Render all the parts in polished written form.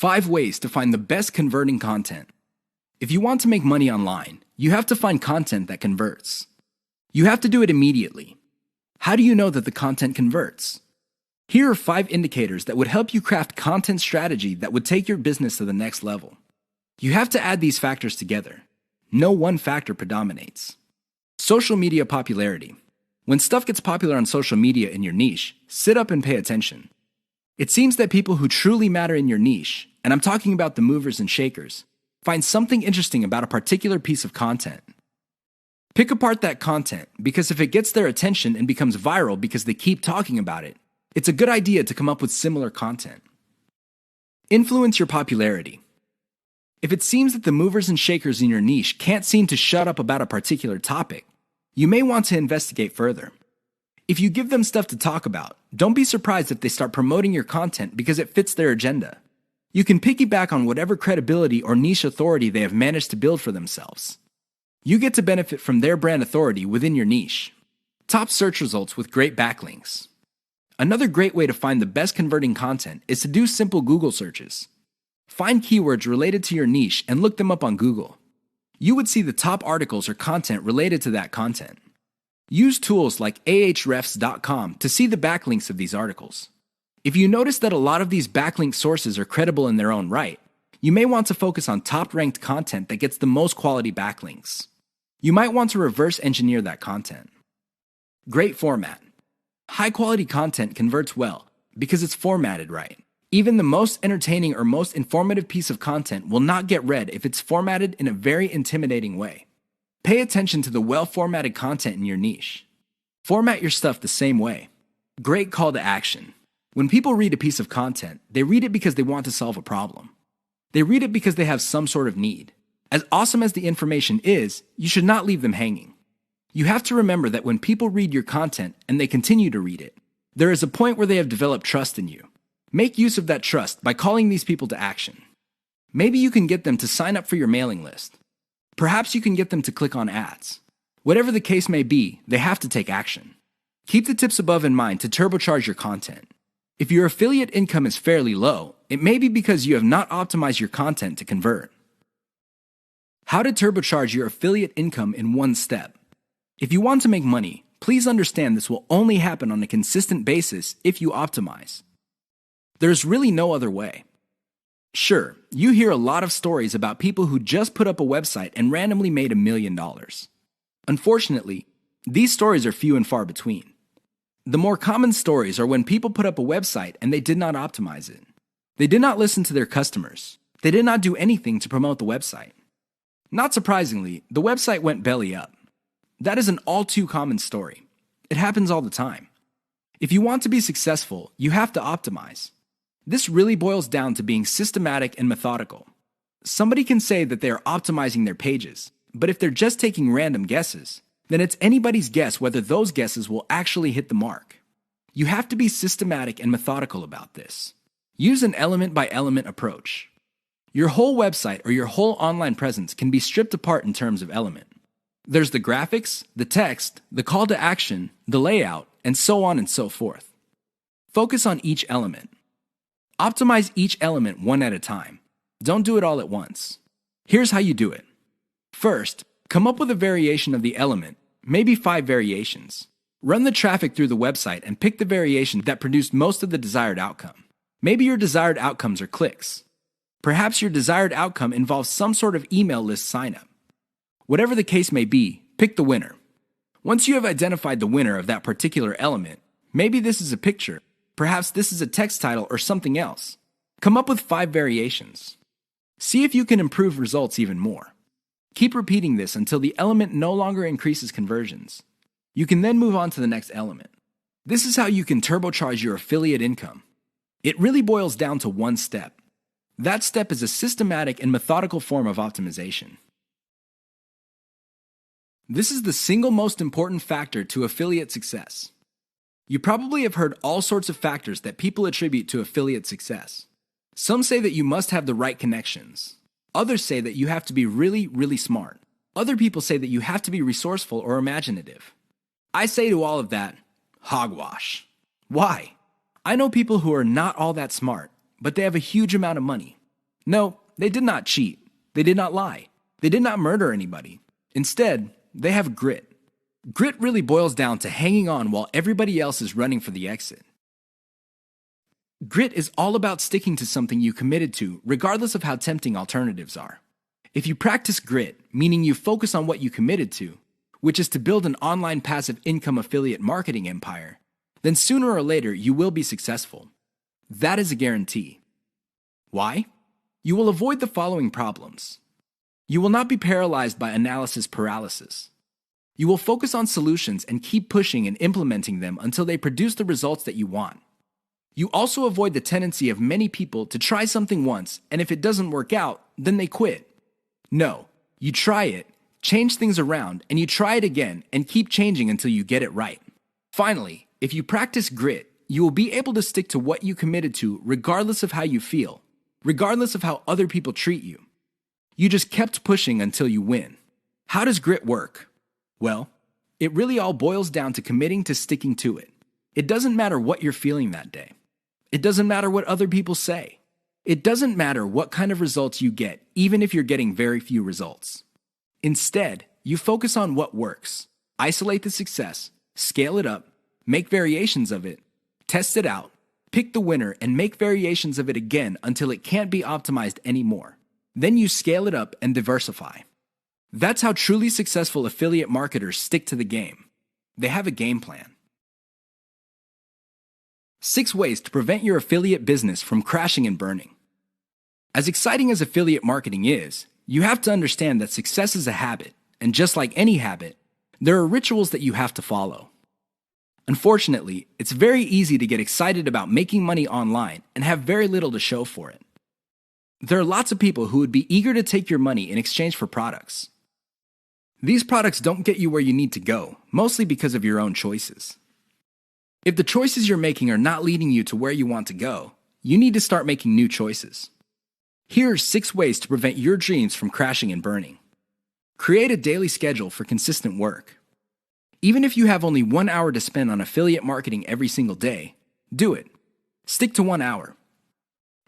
5 ways to find the best converting content. If you want to make money online, you have to find content that converts. You have to do it immediately. How do you know that the content converts? Here are 5 indicators that would help you craft content strategy that would take your business to the next level. You have to add these factors together. No one factor predominates. Social media popularity. When stuff gets popular on social media in your niche, sit up and pay attention. It seems that people who truly matter in your niche, and I'm talking about the movers and shakers, find something interesting about a particular piece of content. Pick apart that content, because if it gets their attention and becomes viral because they keep talking about it, it's a good idea to come up with similar content. Influence your popularity. If it seems that the movers and shakers in your niche can't seem to shut up about a particular topic, you may want to investigate further. If you give them stuff to talk about, don't be surprised if they start promoting your content because it fits their agenda. You can piggyback on whatever credibility or niche authority they have managed to build for themselves. You get to benefit from their brand authority within your niche. Top search results with great backlinks. Another great way to find the best converting content is to do simple Google searches. Find keywords related to your niche and look them up on Google. You would see the top articles or content related to that content. Use tools like ahrefs.com to see the backlinks of these articles. If you notice that a lot of these backlink sources are credible in their own right, you may want to focus on top-ranked content that gets the most quality backlinks. You might want to reverse engineer that content. Great format. High-quality content converts well because it's formatted right. Even the most entertaining or most informative piece of content will not get read if it's formatted in a very intimidating way. Pay attention to the well-formatted content in your niche. Format your stuff the same way. Great call to action. When people read a piece of content, they read it because they want to solve a problem. They read it because they have some sort of need. As awesome as the information is, you should not leave them hanging. You have to remember that when people read your content and they continue to read it, there is a point where they have developed trust in you. Make use of that trust by calling these people to action. Maybe you can get them to sign up for your mailing list. Perhaps you can get them to click on ads. Whatever the case may be, they have to take action. Keep the tips above in mind to turbocharge your content. If your affiliate income is fairly low, it may be because you have not optimized your content to convert. How to turbocharge your affiliate income in one step. If you want to make money, please understand this will only happen on a consistent basis if you optimize. There's really no other way. Sure, you hear a lot of stories about people who just put up a website and randomly made $1 million. Unfortunately, these stories are few and far between. The more common stories are when people put up a website and they did not optimize it. They did not listen to their customers. They did not do anything to promote the website. Not surprisingly, the website went belly up. That is an all too common story. It happens all the time. If you want to be successful, you have to optimize. This really boils down to being systematic and methodical. Somebody can say that they are optimizing their pages, but if they're just taking random guesses, then it's anybody's guess whether those guesses will actually hit the mark. You have to be systematic and methodical about this. Use an element-by-element approach. Your whole website or your whole online presence can be stripped apart in terms of element. There's the graphics, the text, the call to action, the layout, and so on and so forth. Focus on each element. Optimize each element one at a time. Don't do it all at once. Here's how you do it. First, come up with a variation of the element, maybe 5 variations. Run the traffic through the website and pick the variation that produced most of the desired outcome. Maybe your desired outcomes are clicks. Perhaps your desired outcome involves some sort of email list signup. Whatever the case may be, pick the winner. Once you have identified the winner of that particular element, maybe this is a picture, perhaps this is a text title or something else. Come up with 5 variations. See if you can improve results even more. Keep repeating this until the element no longer increases conversions. You can then move on to the next element. This is how you can turbocharge your affiliate income. It really boils down to one step. That step is a systematic and methodical form of optimization. This is the single most important factor to affiliate success. You probably have heard all sorts of factors that people attribute to affiliate success. Some say that you must have the right connections. Others say that you have to be really, really smart. Other people say that you have to be resourceful or imaginative. I say to all of that, hogwash. Why? I know people who are not all that smart, but they have a huge amount of money. No, they did not cheat. They did not lie. They did not murder anybody. Instead, they have grit. Grit really boils down to hanging on while everybody else is running for the exit. Grit is all about sticking to something you committed to, regardless of how tempting alternatives are. If you practice grit, meaning you focus on what you committed to, which is to build an online passive income affiliate marketing empire, then sooner or later you will be successful. That is a guarantee. Why? You will avoid the following problems. You will not be paralyzed by analysis paralysis. You will focus on solutions and keep pushing and implementing them until they produce the results that you want. You also avoid the tendency of many people to try something once, and if it doesn't work out, then they quit. No, you try it, change things around, and you try it again and keep changing until you get it right. Finally, if you practice grit, you will be able to stick to what you committed to regardless of how you feel, regardless of how other people treat you. You just kept pushing until you win. How does grit work? Well, it really all boils down to committing to sticking to it. It doesn't matter what you're feeling that day. It doesn't matter what other people say. It doesn't matter what kind of results you get, even if you're getting very few results. Instead, you focus on what works, isolate the success, scale it up, make variations of it, test it out, pick the winner, and make variations of it again until it can't be optimized anymore. Then you scale it up and diversify. That's how truly successful affiliate marketers stick to the game. They have a game plan. 6 ways to prevent your affiliate business from crashing and burning. As exciting as affiliate marketing is, you have to understand that success is a habit, and just like any habit, there are rituals that you have to follow. Unfortunately, it's very easy to get excited about making money online and have very little to show for it. There are lots of people who would be eager to take your money in exchange for products. These products don't get you where you need to go, mostly because of your own choices. If the choices you're making are not leading you to where you want to go, you need to start making new choices. Here are 6 ways to prevent your dreams from crashing and burning. Create a daily schedule for consistent work. Even if you have only 1 hour to spend on affiliate marketing every single day, do it. Stick to 1 hour.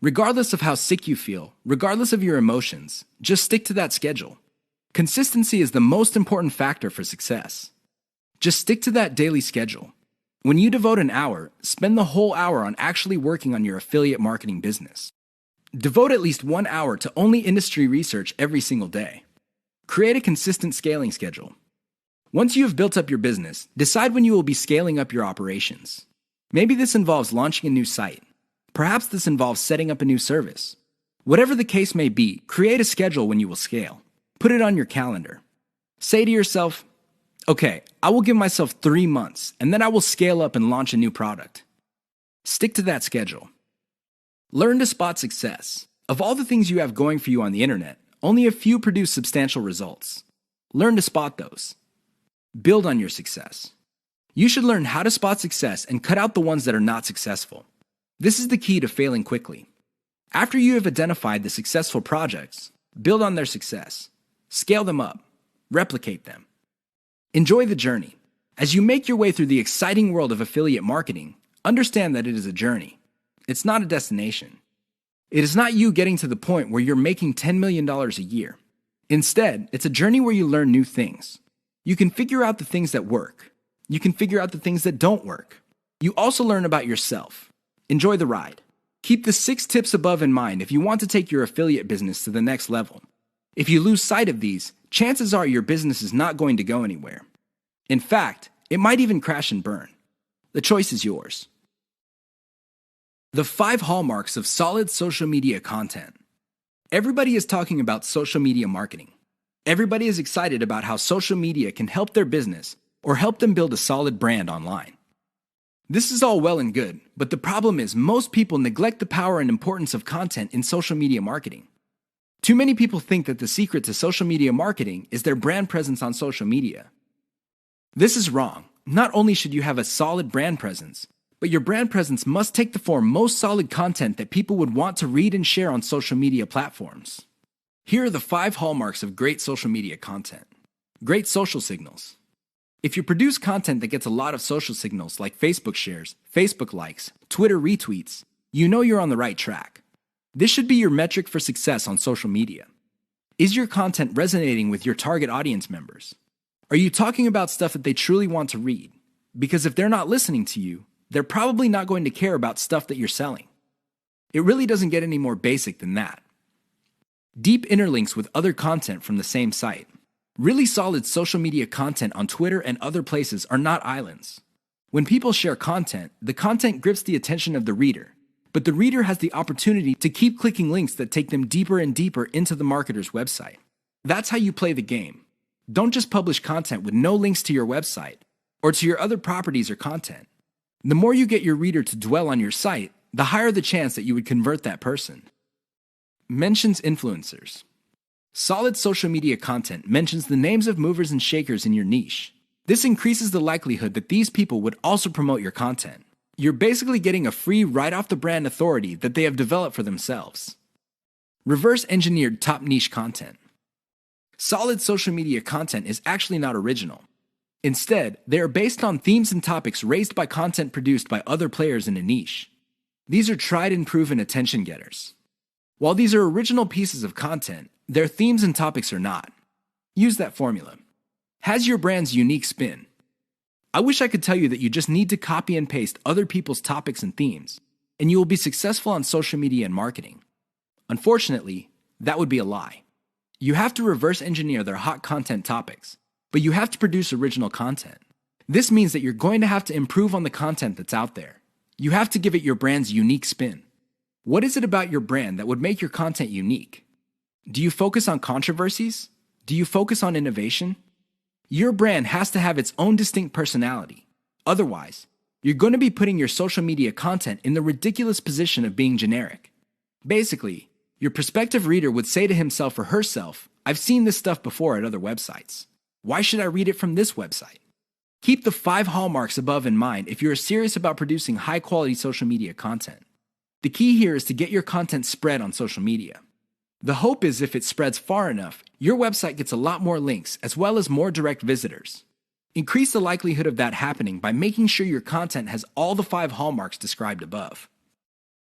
Regardless of how sick you feel, regardless of your emotions, just stick to that schedule. Consistency is the most important factor for success. Just stick to that daily schedule. When you devote an hour, spend the whole hour on actually working on your affiliate marketing business. Devote at least 1 hour to only industry research every single day. Create a consistent scaling schedule. Once you have built up your business, decide when you will be scaling up your operations. Maybe this involves launching a new site. Perhaps this involves setting up a new service. Whatever the case may be, create a schedule when you will scale. Put it on your calendar. Say to yourself, okay, I will give myself 3 months, and then I will scale up and launch a new product. Stick to that schedule. Learn to spot success. Of all the things you have going for you on the internet, only a few produce substantial results. Learn to spot those. Build on your success. You should learn how to spot success and cut out the ones that are not successful. This is the key to failing quickly. After you have identified the successful projects, build on their success. Scale them up. Replicate them. Enjoy the journey. As you make your way through the exciting world of affiliate marketing, understand that it is a journey. It's not a destination. It is not you getting to the point where you're making $10 million a year. Instead, it's a journey where you learn new things. You can figure out the things that work. You can figure out the things that don't work. You also learn about yourself. Enjoy the ride. Keep the 6 tips above in mind if you want to take your affiliate business to the next level. If you lose sight of these, chances are your business is not going to go anywhere. In fact, it might even crash and burn. The choice is yours. The 5 hallmarks of solid social media content. Everybody is talking about social media marketing. Everybody is excited about how social media can help their business or help them build a solid brand online. This is all well and good, but the problem is most people neglect the power and importance of content in social media marketing. Too many people think that the secret to social media marketing is their brand presence on social media. This is wrong. Not only should you have a solid brand presence, but your brand presence must take the form most solid content that people would want to read and share on social media platforms. Here are the 5 hallmarks of great social media content. Great social signals. If you produce content that gets a lot of social signals like Facebook shares, Facebook likes, Twitter retweets, you know you're on the right track. This should be your metric for success on social media. Is your content resonating with your target audience members? Are you talking about stuff that they truly want to read? Because if they're not listening to you, they're probably not going to care about stuff that you're selling. It really doesn't get any more basic than that. Deep interlinks with other content from the same site. Really solid social media content on Twitter and other places are not islands. When people share content, the content grips the attention of the reader, but the reader has the opportunity to keep clicking links that take them deeper and deeper into the marketer's website. That's how you play the game. Don't just publish content with no links to your website or to your other properties or content. The more you get your reader to dwell on your site, the higher the chance that you would convert that person. Mentions influencers. Solid social media content mentions the names of movers and shakers in your niche. This increases the likelihood that these people would also promote your content. You're basically getting a free right-off-the-brand authority that they have developed for themselves. Reverse-engineered top niche content. Solid social media content is actually not original. Instead, they are based on themes and topics raised by content produced by other players in a niche. These are tried and proven attention getters. While these are original pieces of content, their themes and topics are not. Use that formula. Has your brand's unique spin. I wish I could tell you that you just need to copy and paste other people's topics and themes, and you will be successful on social media and marketing. Unfortunately, that would be a lie. You have to reverse engineer their hot content topics, but you have to produce original content. This means that you're going to have to improve on the content that's out there. You have to give it your brand's unique spin. What is it about your brand that would make your content unique? Do you focus on controversies? Do you focus on innovation? Your brand has to have its own distinct personality. Otherwise, you're going to be putting your social media content in the ridiculous position of being generic. Basically, your prospective reader would say to himself or herself, "I've seen this stuff before at other websites. Why should I read it from this website?" Keep the 5 hallmarks above in mind if you're serious about producing high-quality social media content. The key here is to get your content spread on social media. The hope is if it spreads far enough, your website gets a lot more links as well as more direct visitors. Increase the likelihood of that happening by making sure your content has all the 5 hallmarks described above.